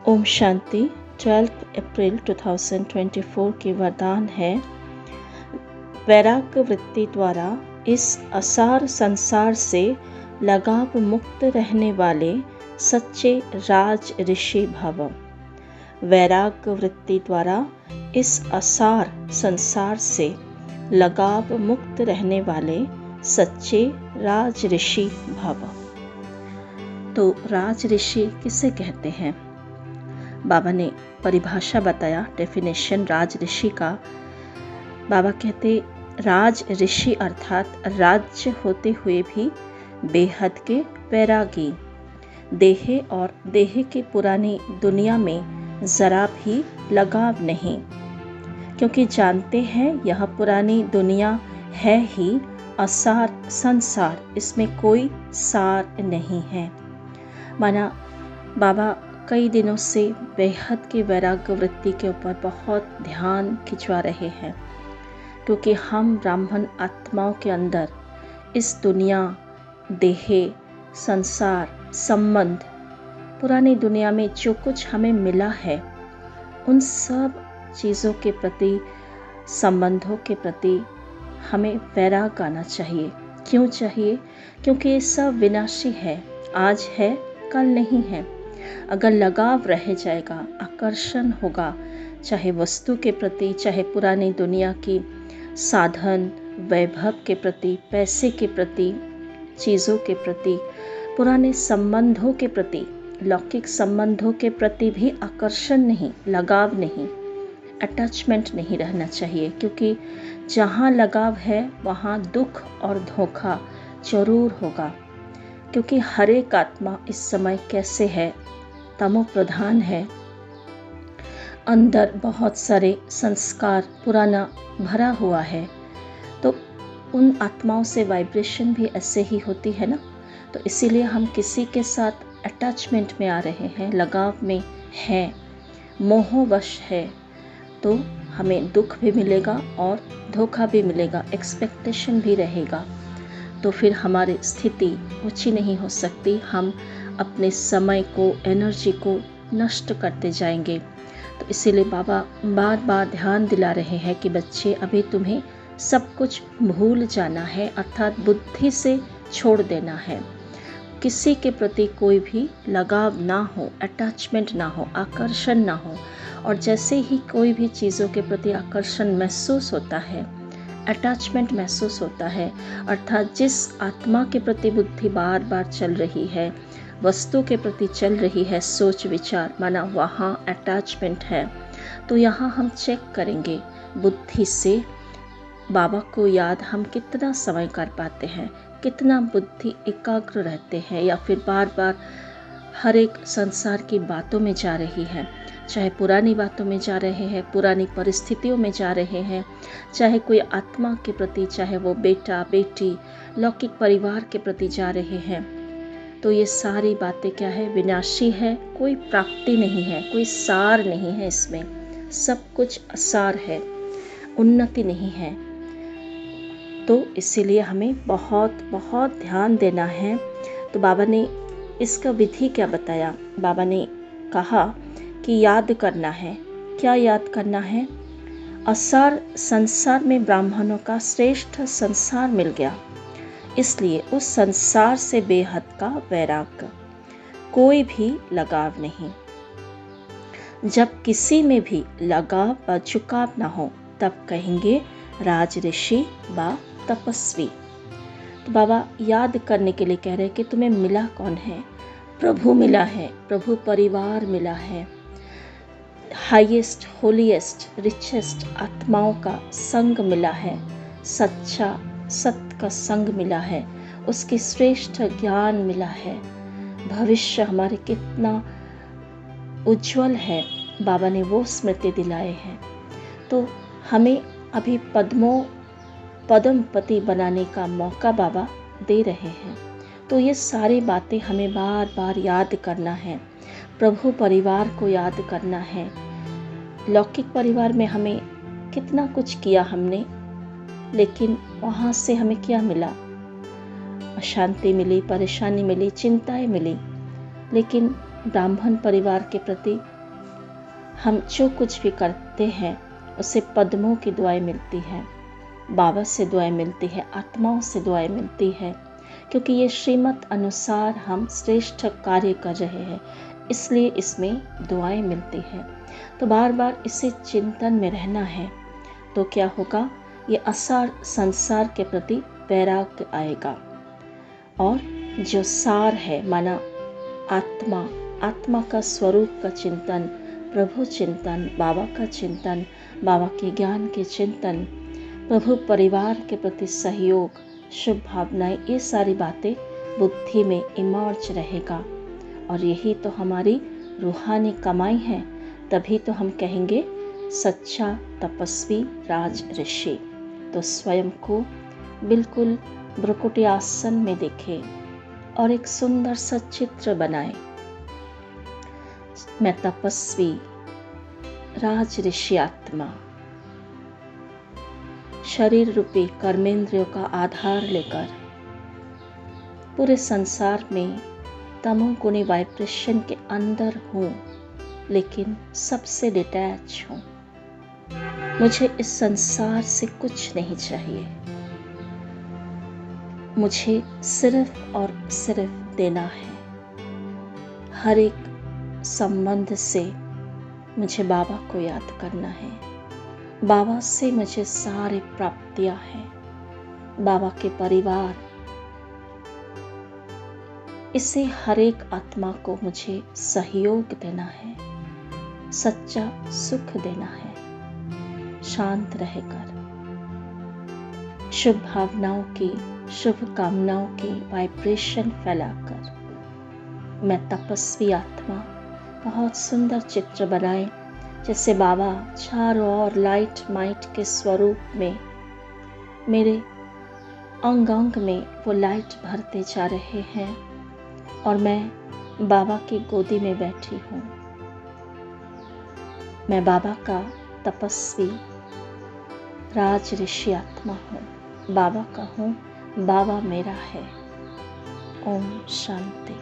ओम शांति। 12 अप्रैल 2024 की वरदान है, वैराग्य वृत्ति द्वारा इस असार संसार से लगाव मुक्त रहने वाले सच्चे राज ऋषि भव। वैराग्य वृत्ति द्वारा इस असार संसार से लगाव मुक्त रहने वाले सच्चे राज ऋषि भव। तो राज ऋषि किसे कहते हैं? बाबा ने परिभाषा बताया, डेफिनेशन राज ऋषि का। बाबा कहते, राज ऋषि अर्थात राज्य होते हुए भी बेहद के वैरागी, देह और देह की पुरानी दुनिया में जरा भी लगाव नहीं, क्योंकि जानते हैं यह पुरानी दुनिया है ही असार संसार, इसमें कोई सार नहीं है। माना बाबा कई दिनों से बेहद की वैराग्य वृत्ति के ऊपर बहुत ध्यान खिंचवा रहे हैं, क्योंकि हम ब्राह्मण आत्माओं के अंदर इस दुनिया, देह, संसार, संबंध, पुरानी दुनिया में जो कुछ हमें मिला है, उन सब चीज़ों के प्रति, संबंधों के प्रति हमें वैराग आना चाहिए। क्यों चाहिए? क्योंकि ये सब विनाशी है, आज है कल नहीं है। अगर लगाव रह जाएगा, आकर्षण होगा, चाहे वस्तु के प्रति, चाहे पुरानी दुनिया की साधन वैभव के प्रति, पैसे के प्रति, चीज़ों के प्रति, पुराने संबंधों के प्रति, लौकिक संबंधों के प्रति भी आकर्षण नहीं, लगाव नहीं, अटैचमेंट नहीं रहना चाहिए। क्योंकि जहाँ लगाव है वहाँ दुख और धोखा जरूर होगा। क्योंकि हर एक आत्मा इस समय कैसे है, तमो प्रधान है, अंदर बहुत सारे संस्कार पुराना भरा हुआ है, तो उन आत्माओं से वाइब्रेशन भी ऐसे ही होती है ना। तो इसीलिए हम किसी के साथ अटैचमेंट में आ रहे हैं, लगाव में है, मोहवश है, तो हमें दुख भी मिलेगा और धोखा भी मिलेगा, एक्सपेक्टेशन भी रहेगा। तो फिर हमारी स्थिति ऊंची नहीं हो सकती, हम अपने समय को, एनर्जी को नष्ट करते जाएंगे। तो इसीलिए बाबा बार बार ध्यान दिला रहे हैं कि बच्चे, अभी तुम्हें सब कुछ भूल जाना है, अर्थात बुद्धि से छोड़ देना है। किसी के प्रति कोई भी लगाव ना हो, अटैचमेंट ना हो, आकर्षण ना हो। और जैसे ही कोई भी चीज़ों के प्रति आकर्षण महसूस होता है, अटैचमेंट महसूस होता है, अर्थात जिस आत्मा के प्रति बुद्धि बार बार चल रही है, वस्तु के प्रति चल रही है सोच विचार, माना वहाँ अटैचमेंट है, तो यहाँ हम चेक करेंगे बुद्धि से बाबा को याद हम कितना समय कर पाते हैं, कितना बुद्धि एकाग्र रहते हैं, या फिर बार बार हर एक संसार की बातों में जा रही है, चाहे पुरानी बातों में जा रहे हैं, पुरानी परिस्थितियों में जा रहे हैं, चाहे कोई आत्मा के प्रति, चाहे वो बेटा बेटी, लौकिक परिवार के प्रति जा रहे हैं। तो ये सारी बातें क्या है? विनाशी है, कोई प्राप्ति नहीं है, कोई सार नहीं है, इसमें सब कुछ असार है, उन्नति नहीं है। तो इसीलिए हमें बहुत बहुत ध्यान देना है। तो बाबा ने इसका विधि क्या बताया? बाबा ने कहा कि याद करना है। क्या याद करना है? असार संसार में ब्राह्मणों का श्रेष्ठ संसार मिल गया, इसलिए उस संसार से बेहद का वैराग्य, कोई भी लगाव नहीं। जब किसी में भी लगाव व झुकाव न हो, तब कहेंगे राज ऋषि व तपस्वी। तो बाबा याद करने के लिए कह रहे हैं कि तुम्हें मिला कौन है? प्रभु मिला है, प्रभु परिवार मिला है, हाईएस्ट, होलीएस्ट, रिचेस्ट आत्माओं का संग मिला है, सच्चा सत्य का संग मिला है, उसकी श्रेष्ठ ज्ञान मिला है, भविष्य हमारे कितना उज्जवल है, बाबा ने वो स्मृति दिलाए हैं। तो हमें अभी पद्मपति बनाने का मौका बाबा दे रहे हैं। तो ये सारी बातें हमें बार बार याद करना है, प्रभु परिवार को याद करना है। लौकिक परिवार में हमें कितना कुछ किया हमने, लेकिन वहाँ से हमें क्या मिला? अशांति मिली, परेशानी मिली, चिंताएं मिली। लेकिन ब्राह्मण परिवार के प्रति हम जो कुछ भी करते हैं उसे पद्मों की दुआएं मिलती हैं, बाबा से दुआएं मिलती है, आत्माओं से दुआएं मिलती है, क्योंकि ये श्रीमत अनुसार हम श्रेष्ठ कार्य कर रहे हैं, इसलिए इसमें दुआएं मिलती हैं। तो बार बार इसे चिंतन में रहना है, तो क्या होगा, ये असार संसार के प्रति वैराग्य आएगा। और जो सार है माना आत्मा का स्वरूप का चिंतन, प्रभु चिंतन, बाबा का चिंतन, बाबा के ज्ञान के चिंतन, प्रभु परिवार के प्रति सहयोग, शुभ भावनाएं, ये सारी बातें बुद्धि में इमर्ज रहेगा। और यही तो हमारी रूहानी कमाई है। तभी तो हम कहेंगे सच्चा तपस्वी राज ऋषि। तो स्वयं को बिल्कुल भ्रुकुटी आसन में देखें और एक सुंदर सा चित्र बनाएं। मैं तपस्वी राज ऋषि आत्मा, शरीर रूपी कर्मेंद्रियों का आधार लेकर पूरे संसार में तमोगुणी वाइब्रेशन के अंदर हूँ, लेकिन सबसे डिटैच हूँ। मुझे इस संसार से कुछ नहीं चाहिए। मुझे सिर्फ और सिर्फ देना है। हर एक संबंध से मुझे बाबा को याद करना है। बाबा से मुझे सारी प्राप्तियां हैं, बाबा के परिवार, इसे हर एक आत्मा को मुझे सहयोग देना है, सच्चा सुख देना है, शांत रहकर शुभ भावनाओं की, शुभ कामनाओं की वाइब्रेशन फैलाकर। मैं तपस्वी आत्मा, बहुत सुंदर चित्र बनाए, जैसे बाबा चारों ओर लाइट माइट के स्वरूप में मेरे अंग अंग में वो लाइट भरते जा रहे हैं और मैं बाबा की गोदी में बैठी हूँ। मैं बाबा का तपस्वी राज ऋषि आत्मा हूँ, बाबा का हूँ, बाबा मेरा है। ओम शांति।